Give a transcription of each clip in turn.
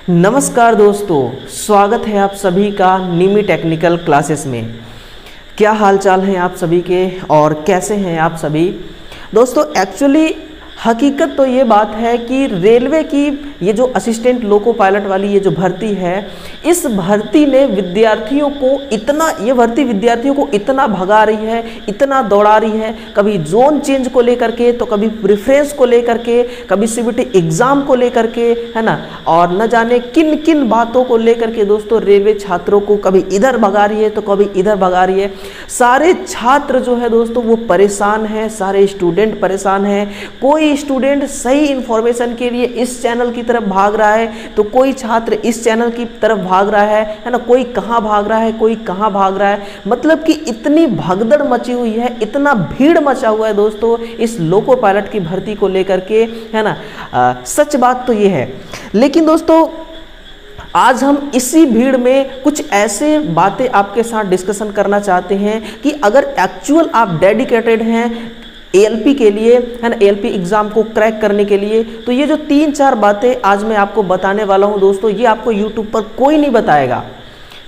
नमस्कार दोस्तों, स्वागत है आप सभी का निमी टेक्निकल क्लासेस में। क्या हाल चाल हैं आप सभी के और कैसे हैं आप सभी दोस्तों। एक्चुअली हकीकत तो ये बात है कि रेलवे की ये जो असिस्टेंट लोको पायलट वाली ये जो भर्ती है, इस भर्ती ने विद्यार्थियों को इतना भगा रही है, इतना दौड़ा रही है। कभी जोन चेंज को लेकर के, तो कभी प्रेफरेंस को लेकर के, कभी सीबीटी एग्ज़ाम को लेकर के, है ना, और न जाने किन किन बातों को लेकर के दोस्तों रेलवे छात्रों को कभी इधर भगा रही है तो कभी इधर भगा रही है। सारे छात्र जो है दोस्तों वो परेशान हैं, सारे स्टूडेंट परेशान हैं। कोई स्टूडेंट सही इंफॉर्मेशन के लिए इस चैनल की तरफ भाग रहा है तो कोई छात्र इस चैनल की तरफ भाग रहा है ना। कोई कहाँ भाग रहा है, कोई कहाँ भाग रहा है। मतलब कि इतनी भगदड़ मची हुई है, इतना भीड़ मचा हुआ है दोस्तों इस लोको पायलट की भर्ती को लेकर के, है ना। सच बात तो ये है। लेकिन दोस्तों आज हम इसी भीड़ में कुछ ऐसे बातें आपके साथ डिस्कशन करना चाहते हैं कि अगर एक्चुअल आप डेडिकेटेड हैं एएलपी के लिए, है ना, एएलपी एग्जाम को क्रैक करने के लिए, तो ये जो 3-4 बातें आज मैं आपको बताने वाला हूं दोस्तों, ये आपको यूट्यूब पर कोई नहीं बताएगा,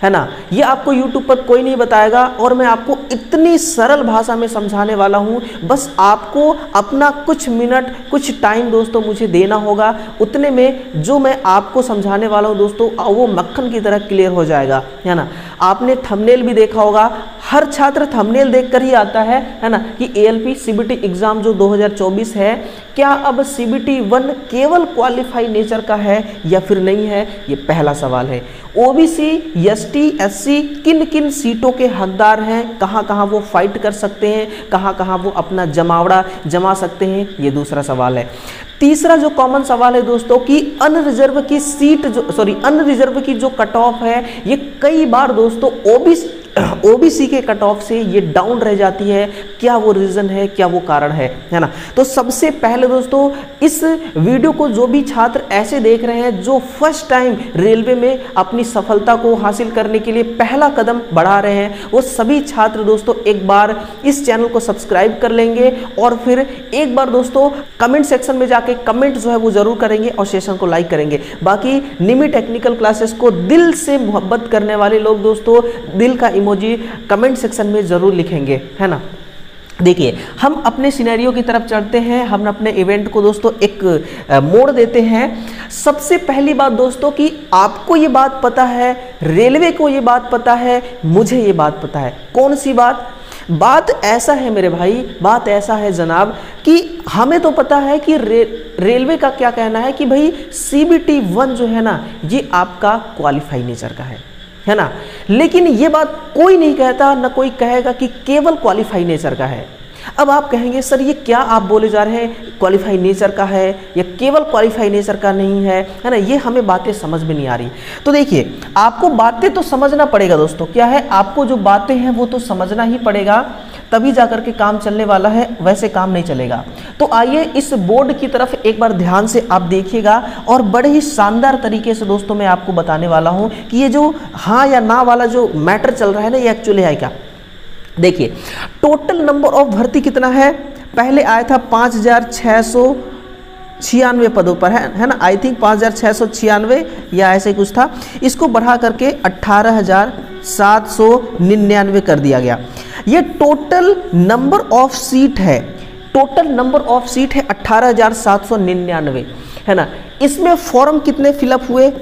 है ना। ये आपको YouTube पर कोई नहीं बताएगा और मैं आपको इतनी सरल भाषा में समझाने वाला हूँ। बस आपको अपना कुछ मिनट, कुछ टाइम दोस्तों मुझे देना होगा। उतने में जो मैं आपको समझाने वाला हूँ दोस्तों वो मक्खन की तरह क्लियर हो जाएगा, है ना। आपने थंबनेल भी देखा होगा, हर छात्र थंबनेल देखकर ही आता है ना, कि एएलपी सीबीटी एग्ज़ाम जो 2024 है, क्या अब सीबीटी 1 केवल क्वालिफाई नेचर का है या फिर नहीं है, ये पहला सवाल है। ओबीसी, एसटी, एससी किन किन सीटों के हकदार हैं, कहाँ कहाँ वो फाइट कर सकते हैं, कहाँ कहाँ वो अपना जमावड़ा जमा सकते हैं, ये दूसरा सवाल है। तीसरा जो कॉमन सवाल है दोस्तों कि अनरिजर्व की जो कट ऑफ है, ये कई बार दोस्तों ओबीसी के कट ऑफ से ये डाउन रह जाती है। क्या वो रीज़न है, क्या वो कारण है ना। तो सबसे पहले दोस्तों इस वीडियो को जो भी छात्र ऐसे देख रहे हैं जो फर्स्ट टाइम रेलवे में अपनी सफलता को हासिल करने के लिए पहला कदम बढ़ा रहे हैं, वो सभी छात्र दोस्तों एक बार इस चैनल को सब्सक्राइब कर लेंगे और फिर एक बार दोस्तों कमेंट सेक्शन में जाके कमेंट जो है वो जरूर करेंगे और सेशन को लाइक करेंगे। बाकी निमी टेक्निकल क्लासेस को दिल से मोहब्बत करने वाले लोग दोस्तों दिल का इमोजी कमेंट सेक्शन में जरूर लिखेंगे, है ना। देखिए हम अपने सिनेरियो की तरफ चलते हैं। हम अपने इवेंट को दोस्तों एक मोड़ देते हैं। सबसे पहली बात दोस्तों कि आपको ये बात पता है, रेलवे को ये बात पता है, मुझे ये बात पता है। कौन सी बात ऐसा है मेरे भाई, बात ऐसा है जनाब कि हमें तो पता है कि रेलवे का क्या कहना है कि भाई सीबीटी 1 जो है ना, ये आपका क्वालिफाई नेचर का है ना। लेकिन ये बात कोई नहीं कहता, ना कोई कहेगा कि केवल क्वालिफाई नेचर का है। अब आप कहेंगे सर ये क्या आप बोले जा रहे हैं, क्वालिफाई नेचर का है या केवल क्वालिफाई नेचर का नहीं है ना। ये हमें बातें समझ में नहीं आ रही। तो देखिए आपको बातें तो समझना पड़ेगा दोस्तों। क्या है, आपको जो बातें हैं वो तो समझना ही पड़ेगा, तभी जाकर के काम चलने वाला है, वैसे काम नहीं चलेगा। तो आइए इस बोर्ड की तरफ एक बार ध्यान से आप देखिएगा और बड़े ही शानदार तरीके से दोस्तों मैं आपको बताने वाला हूं कि ये जो हाँ या ना वाला जो मैटर चल रहा है ना, ये एक्चुअली है क्या। देखिए टोटल नंबर ऑफ भर्ती कितना है, पहले आया था 5696 पदों पर, है ना। आई थिंक 5696 या ऐसे कुछ था। इसको बढ़ा करके 18799 कर दिया गया। ये टोटल नंबर ऑफ सीट है, टोटल नंबर ऑफ सीट है 18799, है ना। इसमें फॉर्म कितने फिलअप हुए,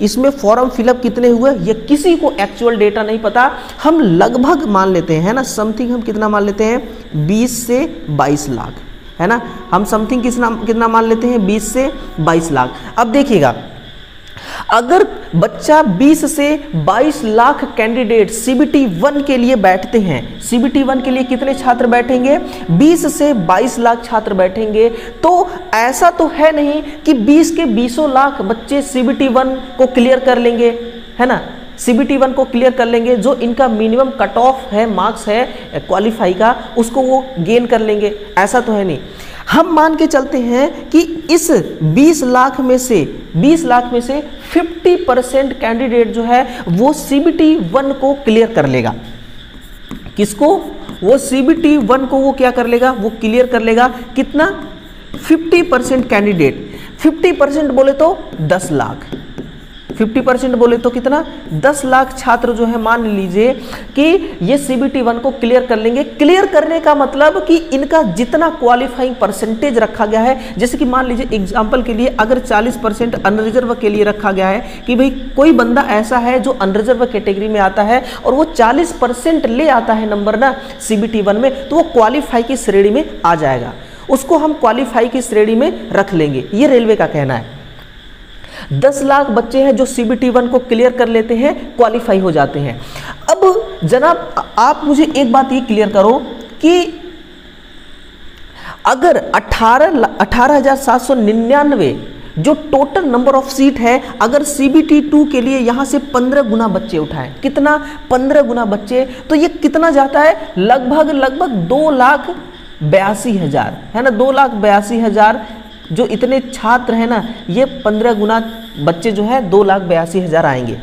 इसमें फॉर्म फिलअप कितने हुए, ये किसी को एक्चुअल डेटा नहीं पता। हम लगभग मान लेते हैं, है ना, समथिंग हम कितना मान लेते हैं, 20 से 22 लाख, है ना। हम समथिंग कितना मान लेते हैं, 20 से 22 लाख। अब देखिएगा अगर बच्चा 20 से 22 लाख कैंडिडेट सीबीटी 1 के लिए बैठते हैं, सीबीटी 1 के लिए कितने छात्र बैठेंगे, 20 से 22 लाख छात्र बैठेंगे। तो ऐसा तो है नहीं कि 20 के 20 लाख बच्चे सीबीटी 1 को क्लियर कर लेंगे, है ना। सीबीटी 1 को क्लियर कर लेंगे, जो इनका मिनिमम कट ऑफ है, मार्क्स है क्वालिफाई का, उसको वो गेन कर लेंगे, ऐसा तो है नहीं। हम मान के चलते हैं कि इस 20 लाख में से 50% कैंडिडेट जो है वो सीबीटी 1 को क्लियर कर लेगा। किसको, वो सीबीटी 1 को वो क्या कर लेगा, वो क्लियर कर लेगा। कितना, 50% कैंडिडेट, 50% बोले तो 10 लाख, 50% बोले तो कितना 10 लाख छात्र जो है मान लीजिए कि ये CBT 1 को क्लियर कर लेंगे। क्लियर करने का मतलब कि इनका जितना क्वालिफाइंग परसेंटेज रखा गया है, जैसे कि मान लीजिए एग्जांपल के लिए अगर 40% अनरिजर्व के लिए रखा गया है कि भाई कोई बंदा ऐसा है जो अनरिजर्व कैटेगरी में आता है और वो 40% ले आता है नंबर ना CBT 1 में, तो वो क्वालिफाई की श्रेणी में आ जाएगा, उसको हम क्वालिफाई की श्रेणी में रख लेंगे। ये रेलवे का कहना है। 10 लाख बच्चे हैं जो CBT 1 को क्लियर कर लेते हैं, क्वालिफाई हो जाते हैं। अब जनाब आप मुझे एक बात ये क्लियर करो कि अगर 18,799 जो टोटल नंबर ऑफ सीट है, अगर CBT 2 के लिए यहां से 15 गुना बच्चे उठाएं, कितना 15 गुना बच्चे, तो ये कितना जाता है, लगभग 2,82,000 है ना, 2,82,000 जो इतने छात्र हैं ना, ये 15 गुना बच्चे जो है 2,82,000 आएंगे।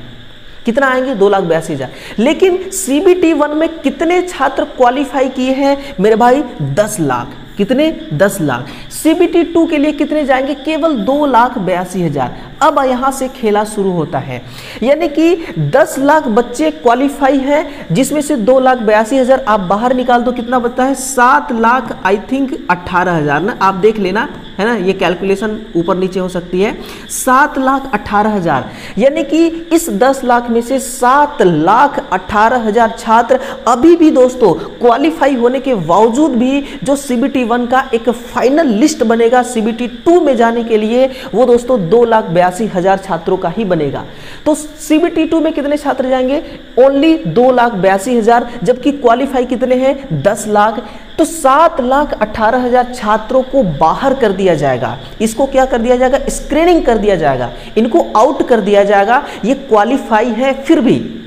कितना आएंगे, 2,82,000। लेकिन CBT 1 में कितने छात्र क्वालिफाई किए हैं मेरे भाई, 10 लाख। कितने, 10 लाख। CBT 2 के लिए कितने जाएंगे, केवल 2,82,000। अब यहां से खेला शुरू होता है, यानी कि 10 लाख बच्चे क्वालिफाई हैं, जिसमें से 2,82,000 आप बाहर निकाल दो, कितना बचता है, 7,18,000 ना, आप देख लेना है ना, ये कैलकुलेशन ऊपर नीचे हो सकती है। 7,18,000, यानी कि इस 10 लाख में से 7,18,000 छात्र अभी भी दोस्तों क्वालिफाई होने के बावजूद भी जो CBT 1 का एक फाइनल लिस्ट बनेगा CBT 2 में जाने के लिए, वो दोस्तों 2,82,000 छात्रों का ही बनेगा। तो CBT 2 में कितने छात्र जाएंगे, ओनली 2,82,000, जबकि क्वालिफाई कितने हैं, 10 लाख। तो 7,18,000 छात्रों को बाहर कर दिया जाएगा। इसको क्या कर दिया जाएगा, स्क्रीनिंग कर दिया जाएगा, इनको आउट कर दिया जाएगा। ये क्वालिफाई है फिर भी।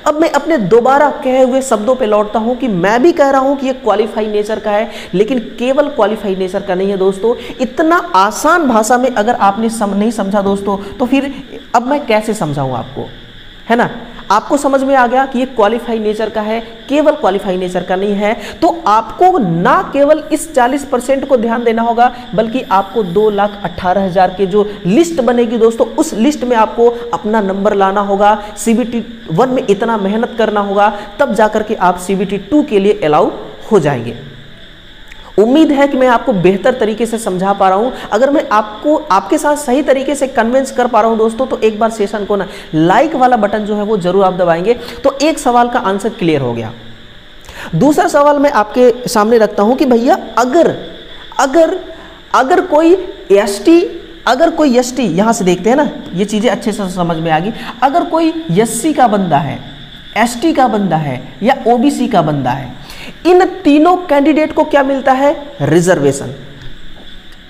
अब मैं अपने दोबारा कहे हुए शब्दों पे लौटता हूं कि मैं भी कह रहा हूं कि ये क्वालिफाई नेचर का है, लेकिन केवल क्वालिफाई नेचर का नहीं है दोस्तों। इतना आसान भाषा में अगर आपने नहीं समझा दोस्तों, तो फिर अब मैं कैसे समझाऊं आपको, है ना। आपको समझ में आ गया कि ये क्वालिफाई नेचर का है, केवल क्वालिफाई नेचर का नहीं है। तो आपको ना केवल इस 40% को ध्यान देना होगा, बल्कि आपको 2,18,000 के जो लिस्ट बनेगी दोस्तों, उस लिस्ट में आपको अपना नंबर लाना होगा। CBT 1 में इतना मेहनत करना होगा, तब जाकर के आप CBT 2 के लिए अलाउ हो जाएंगे। उम्मीद है कि मैं आपको बेहतर तरीके से समझा पा रहा हूं। अगर मैं आपको आपके साथ सही तरीके से कन्विंस कर पा रहा हूं दोस्तों, तो एक बार सेशन को ना लाइक वाला बटन जो है वो जरूर आप दबाएंगे। तो एक सवाल का आंसर क्लियर हो गया। दूसरा सवाल मैं आपके सामने रखता हूं कि भैया अगर कोई एसटी, यहां से देखते हैं ना, ये चीजें अच्छे से समझ में आ गई। अगर कोई SC का बंदा है, ST का बंदा है या OBC का बंदा है, इन तीनों कैंडिडेट को क्या मिलता है, रिजर्वेशन।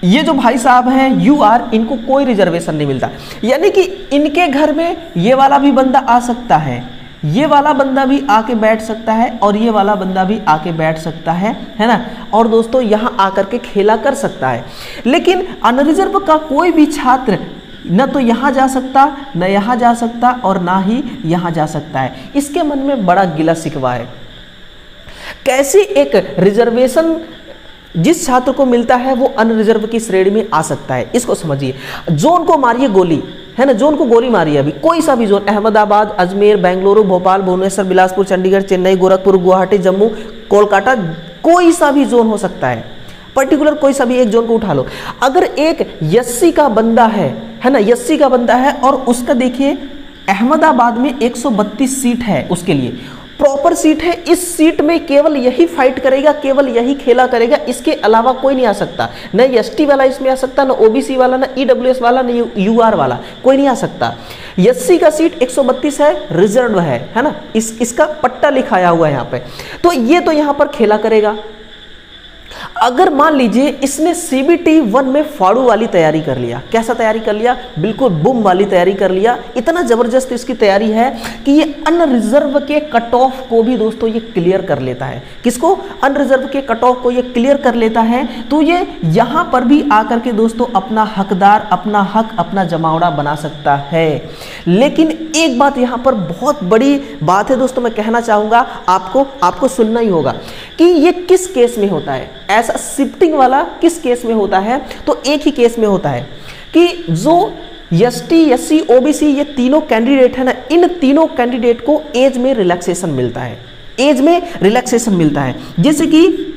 ये जो भाई साहब हैं UR, इनको कोई रिजर्वेशन नहीं मिलता, यानी कि इनके घर में ये वाला भी बंदा आ सकता है, ये वाला बंदा भी आके बैठ सकता है, और ये वाला बंदा भी आके बैठ सकता है ना। और दोस्तों यहां आकर के खेला कर सकता है। लेकिन अनरिजर्व का कोई भी छात्र न तो यहां जा सकता, न यहां जा सकता, और ना ही यहां जा सकता है। इसके मन में बड़ा गिला शिकवा है। कैसे एक रिजर्वेशन जिस छात्र को मिलता है वो अनरिजर्व की श्रेणी में आ सकता है, इसको समझिए। जोन को मारिए गोली, है ना, जोन को गोली मारिए अभी, कोई सा भी जोन, अहमदाबाद, अजमेर, बेंगलुरु, भोपाल, भुवनेश्वर, बिलासपुर, चंडीगढ़, चेन्नई, गोरखपुर, गुवाहाटी, जम्मू, कोलकाता, कोई सा भी जोन हो सकता है, पर्टिकुलर कोई सा भी एक जोन को उठा लो। अगर एक SC का बंदा है ना, SC का बंदा है, और उसका देखिए अहमदाबाद में 132 सीट है, उसके लिए प्रॉपर सीट है। इस सीट में केवल यही फाइट करेगा, केवल यही खेला करेगा, इसके अलावा कोई नहीं आ सकता। न ST वाला इसमें आ सकता, न OBC वाला, न EWS वाला, न UR वाला, कोई नहीं आ सकता। SC का सीट 132 है, रिजर्व है ना, इसका पट्टा लिखाया हुआ है यहाँ पे। तो ये तो यहाँ पर खेला करेगा। अगर मान लीजिए इसने CBT 1 में फाड़ू वाली तैयारी कर लिया, कैसा तैयारी कर लिया, बिल्कुल बूम वाली तैयारी कर लिया, इतना जबरदस्त इसकी तैयारी है कि ये अनरिजर्व के कट ऑफ को भी दोस्तों ये क्लियर कर लेता है। किसको, अनरिजर्व के कट ऑफ को ये क्लियर कर लेता है। तो ये यहां पर भी आकर के दोस्तों अपना हकदार, अपना हक, अपना जमावड़ा बना सकता है। लेकिन एक बात यहां पर बहुत बड़ी बात है दोस्तों, मैं कहना चाहूंगा आपको सुनना ही होगा कि ये किस केस में होता है। ऐसा शिफ्टिंग वाला किस केस में होता है, तो एक ही केस में होता है कि जो एसटी, एससी, ओबीसी ये तीनों कैंडिडेट है ना, इन तीनों कैंडिडेट को एज में रिलैक्सेशन मिलता है, एज में रिलैक्सेशन मिलता है। जैसे कि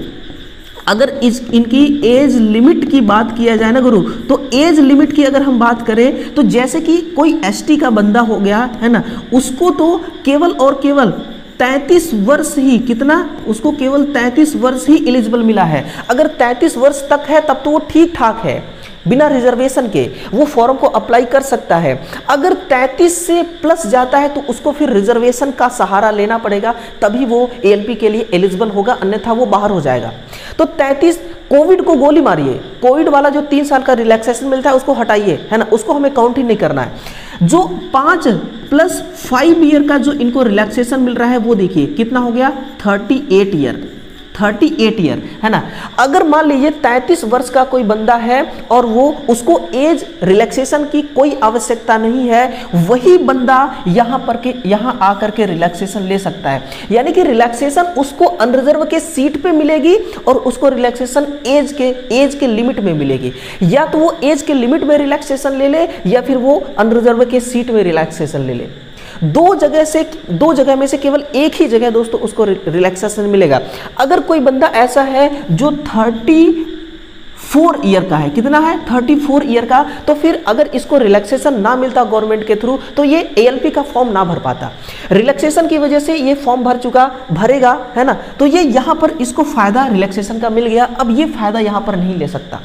अगर इनकी एज लिमिट की बात किया जाए ना गुरु, तो एज लिमिट की अगर हम बात करें तो जैसे कि कोई एसटी का बंदा हो गया है ना, उसको तो केवल और केवल 33 वर्ष ही, कितना, उसको केवल 33 वर्ष ही एलिजिबल मिला है। अगर 33 वर्ष तक है तब तो वो ठीक ठाक है, बिना रिजर्वेशन के वो फॉर्म को अप्लाई कर सकता है। अगर 33 से प्लस जाता है तो उसको फिर रिजर्वेशन का सहारा लेना पड़ेगा, तभी वो एएलपी के लिए एलिजिबल होगा, अन्यथा वो बाहर हो जाएगा। तो 33, कोविड को गोली मारिए, कोविड वाला जो 3 साल का रिलैक्सेशन मिलता है उसको हटाइए, है ना, उसको हमें काउंट ही नहीं करना है। जो 5+5 ईयर का जो इनको रिलैक्सेशन मिल रहा है वो देखिए कितना हो गया, 38 ईयर, 38 ईयर, है ना। अगर मान लीजिए 33 वर्ष का कोई बंदा है और वो, उसको एज रिलैक्सेशन की कोई आवश्यकता नहीं है, वही बंदा यहाँ आकर के रिलैक्सेशन ले सकता है। यानी कि रिलैक्सेशन उसको अनरिजर्व के सीट पे मिलेगी और उसको रिलैक्सेशन एज के लिमिट में मिलेगी। या तो वो एज के लिमिट में रिलैक्सेशन ले ले या फिर वो अनरिजर्व के सीट में रिलैक्सेशन ले ले। दो जगह में से केवल एक ही जगह दोस्तों उसको रिलैक्सेशन मिलेगा। अगर कोई बंदा ऐसा है जो 34 ईयर का है, कितना है, 34 ईयर का, तो फिर अगर इसको रिलैक्सेशन ना मिलता गवर्नमेंट के थ्रू तो ये एएलपी का फॉर्म ना भर पाता। रिलैक्सेशन की वजह से ये फॉर्म भरेगा, है ना, तो ये यहाँ पर इसको फायदा रिलैक्सेशन का मिल गया। अब ये फायदा यहाँ पर नहीं ले सकता,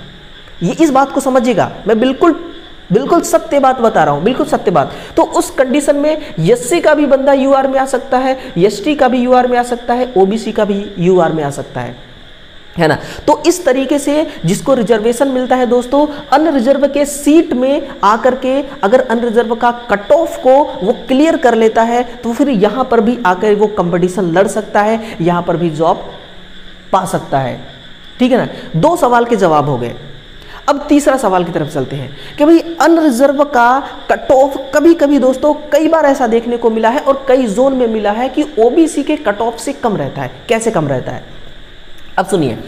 ये इस बात को समझिएगा, मैं बिल्कुल सत्य बात बता रहा हूं, बिल्कुल सत्य बात। तो उस कंडीशन में एससी का भी बंदा यूआर में आ सकता है, एसटी का भी यूआर में आ सकता है, ओबीसी का भी यूआर में आ सकता है ना। तो इस तरीके से जिसको रिजर्वेशन मिलता है दोस्तों, अनरिजर्व के सीट में आकर के अगर अनरिजर्व का कट ऑफ को वो क्लियर कर लेता है तो फिर यहां पर भी आकर वो कंपटीशन लड़ सकता है, यहां पर भी जॉब पा सकता है। ठीक है ना, 2 सवाल के जवाब हो गए। अब तीसरा सवाल की तरफ चलते हैं कि भाई अनरिजर्व का कट ऑफ कभी कभी दोस्तों कई बार ऐसा देखने को मिला है और कई जोन में मिला है कि ओबीसी के कट ऑफ से कम रहता है। कैसे कम रहता है, अब सुनिए।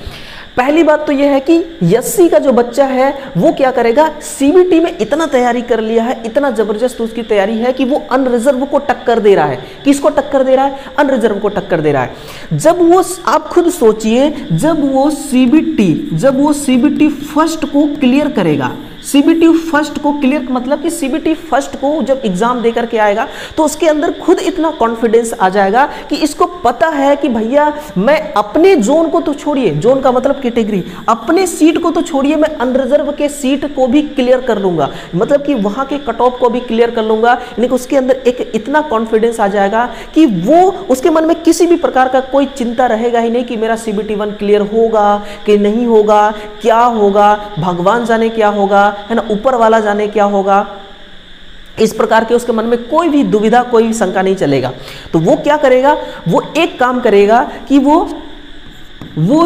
पहली बात तो यह है कि एससी का जो बच्चा है वो क्या करेगा, सीबीटी में इतना तैयारी कर लिया है, इतना जबरदस्त उसकी तैयारी है कि वो अनरिजर्व को टक्कर दे रहा है। किसको टक्कर दे रहा है, अनरिजर्व को टक्कर दे रहा है। जब वो, आप खुद सोचिए, जब वो सीबीटी फर्स्ट को क्लियर करेगा, सीबीटी फर्स्ट को क्लियर मतलब कि सीबीटी फर्स्ट को जब एग्जाम दे करके आएगा तो उसके अंदर खुद इतना कॉन्फिडेंस आ जाएगा कि इसको पता है कि भैया मैं अपने जोन को तो छोड़िए, जोन का मतलब कैटेगरी, अपने सीट को तो छोड़िए, मैं अनरिजर्व के सीट को भी क्लियर कर लूंगा, मतलब कि वहां के कट ऑफ को भी क्लियर कर लूंगा। यानी कि उसके अंदर एक इतना कॉन्फिडेंस आ जाएगा कि वो, उसके मन में किसी भी प्रकार का कोई चिंता रहेगा ही नहीं कि मेरा सीबीटी 1 क्लियर होगा कि नहीं होगा, क्या होगा, भगवान जाने क्या होगा, है ना, ऊपर वाला जाने क्या होगा। इस प्रकार के उसके मन में कोई भी दुविधा, कोई भी शंका नहीं चलेगा। तो वो क्या करेगा, वो एक काम करेगा कि वो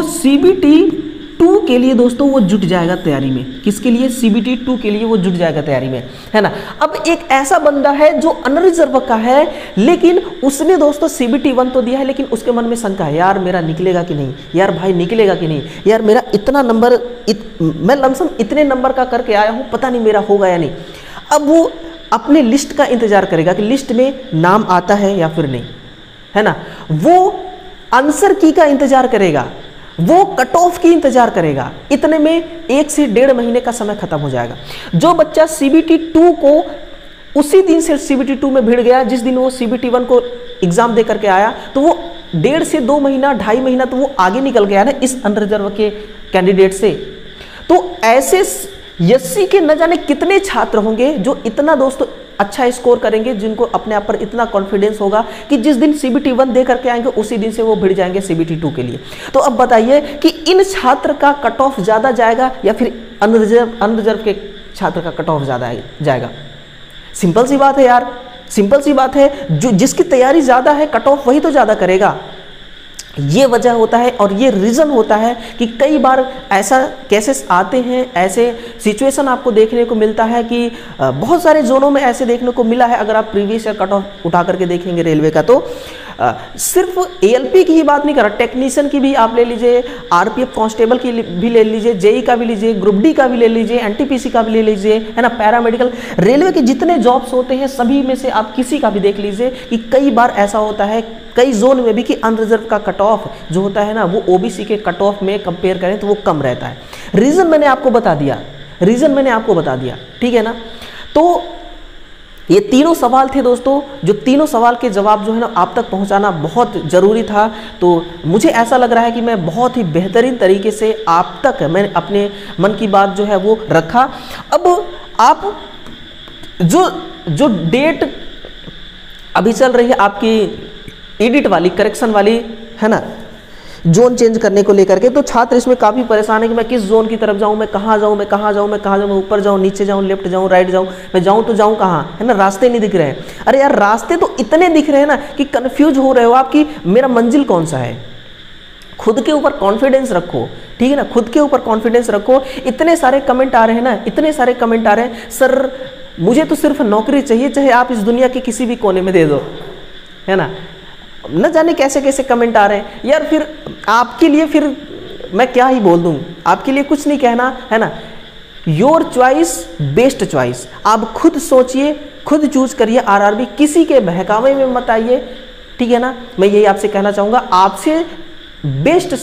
सीबीटी 2 के लिए दोस्तों वो जुट जाएगा तैयारी में। किसके लिए, सीबीटी 2 के लिए वो जुट जाएगा तैयारी में, है ना। अब एक ऐसा बंदा है जो अनरिजर्व का है, लेकिन उसने दोस्तों सीबीटी 1 तो दिया है, लेकिन उसके मन में शंका है, यार मेरा निकलेगा कि नहीं, यार भाई निकलेगा कि नहीं, यार मेरा इतना नंबर, मैं लमसम इतने नंबर का करके आया हूं, पता नहीं मेरा होगा या नहीं। अब वो अपने लिस्ट का इंतजार करेगा कि लिस्ट में नाम आता है या फिर नहीं, है ना। वो आंसर की का इंतजार करेगा, वो कट ऑफ की इंतजार करेगा। इतने में 1 से 1.5 महीने का समय खत्म हो जाएगा। जो बच्चा सीबीटी 2 को उसी दिन से सीबीटी 2 में भिड़ गया जिस दिन वो सीबीटी 1 को एग्जाम दे करके आया, तो वो 1.5 से 2 महीना, 2.5 महीना तो वो आगे निकल गया ना इस अनरिजर्व के कैंडिडेट से। तो ऐसे एससी के न जाने कितने छात्र होंगे जो इतना दोस्तों अच्छा स्कोर करेंगे, जिनको अपने आप पर इतना कॉन्फिडेंस होगा कि जिस दिन सीबीटी 1 दे करके आएंगे उसी दिन से वो भिड़ जाएंगे सीबीटी 2 के लिए। तो अब बताइए कि इन छात्र का कट ऑफ ज्यादा जाएगा या फिर अनरिजर्व के छात्र का कट ऑफ ज्यादा जाएगा। सिंपल सी बात है यार, सिंपल सी बात है, जो जिसकी तैयारी ज्यादा है कट ऑफ वही तो ज्यादा करेगा। ये वजह होता है और ये रीज़न होता है कि कई बार ऐसा केसेस आते हैं, ऐसे सिचुएशन आपको देखने को मिलता है कि बहुत सारे जोनों में ऐसे देखने को मिला है। अगर आप प्रीवियस ईयर कट ऑफ उठा करके देखेंगे रेलवे का, तो सिर्फ ALP की ही बात नहीं कर रहा, टेक्नीशियन की भी आप ले लीजिए, RPF कांस्टेबल की भी ले लीजिए, JEE का भी लीजिए, ग्रुप D का भी ले लीजिए, NTPC का भी ले लीजिए, है ना, पैरामेडिकल, रेलवे के जितने जॉब्स होते हैं सभी में से आप किसी का भी देख लीजिए कि कई बार ऐसा होता है कई जोन में भी कि अनरिजर्व का कट ऑफ जो होता है ना वो OBC के कट ऑफ में कंपेयर करें तो वो कम रहता है। रीज़न मैंने आपको बता दिया, ठीक है ना। तो ये तीनों सवाल थे दोस्तों, जो तीनों सवाल के जवाब जो है ना आप तक पहुंचाना बहुत ज़रूरी था। तो मुझे ऐसा लग रहा है कि मैं बहुत ही बेहतरीन तरीके से आप तक मैंने अपने मन की बात जो है वो रखा। अब आप जो डेट अभी चल रही है आपकी एडिट वाली, करेक्शन वाली, है ना, जोन चेंज करने को लेकर के, तो छात्र इसमें काफ़ी परेशान है कि मैं किस जोन की तरफ जाऊं, मैं कहाँ जाऊं, मैं ऊपर जाऊं, नीचे जाऊं, लेफ्ट जाऊं, राइट जाऊं, मैं जाऊं तो जाऊं कहाँ, है ना, रास्ते नहीं दिख रहे हैं। अरे यार रास्ते तो इतने दिख रहे हैं ना कि कंफ्यूज हो रहे हो आप कि मेरा मंजिल कौन सा है। खुद के ऊपर कॉन्फिडेंस रखो, ठीक है ना, खुद के ऊपर कॉन्फिडेंस रखो। इतने सारे कमेंट आ रहे हैं ना, इतने सारे कमेंट आ रहे हैं, सर मुझे तो सिर्फ नौकरी चाहिए, चाहे आप इस दुनिया के किसी भी कोने में दे दो, है ना। न जाने कैसे कैसे कमेंट आ रहे हैं यार। फिर आपके लिए फिर मैं क्या ही बोल दूं, आपके लिए कुछ नहीं कहना, है ना। योर चॉइस बेस्ट चॉइस, आप खुद सोचिए, खुद चूज करिए RRB, किसी के बहकावे में मत आइए, ठीक है ना। मैं यही आपसे कहना चाहूँगा, आपसे बेस्ट,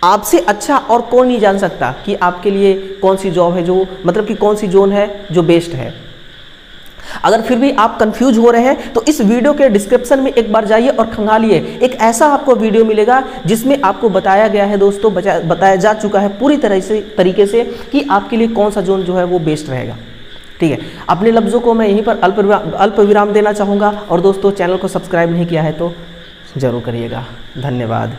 आपसे अच्छा और कौन नहीं जान सकता कि आपके लिए कौन सी जॉब है जो, मतलब कि कौन सी जोन है जो बेस्ट है। अगर फिर भी आप कंफ्यूज हो रहे हैं तो इस वीडियो के डिस्क्रिप्शन में एक बार जाइए और खंगालिए, एक ऐसा आपको वीडियो मिलेगा जिसमें आपको बताया गया है दोस्तों, बताया जा चुका है पूरी तरीके से कि आपके लिए कौन सा जोन जो है वो बेस्ट रहेगा, ठीक है। अपने लफ्ज़ों को मैं यहीं पर अल्प विराम देना चाहूँगा। और दोस्तों चैनल को सब्सक्राइब नहीं किया है तो ज़रूर करिएगा। धन्यवाद।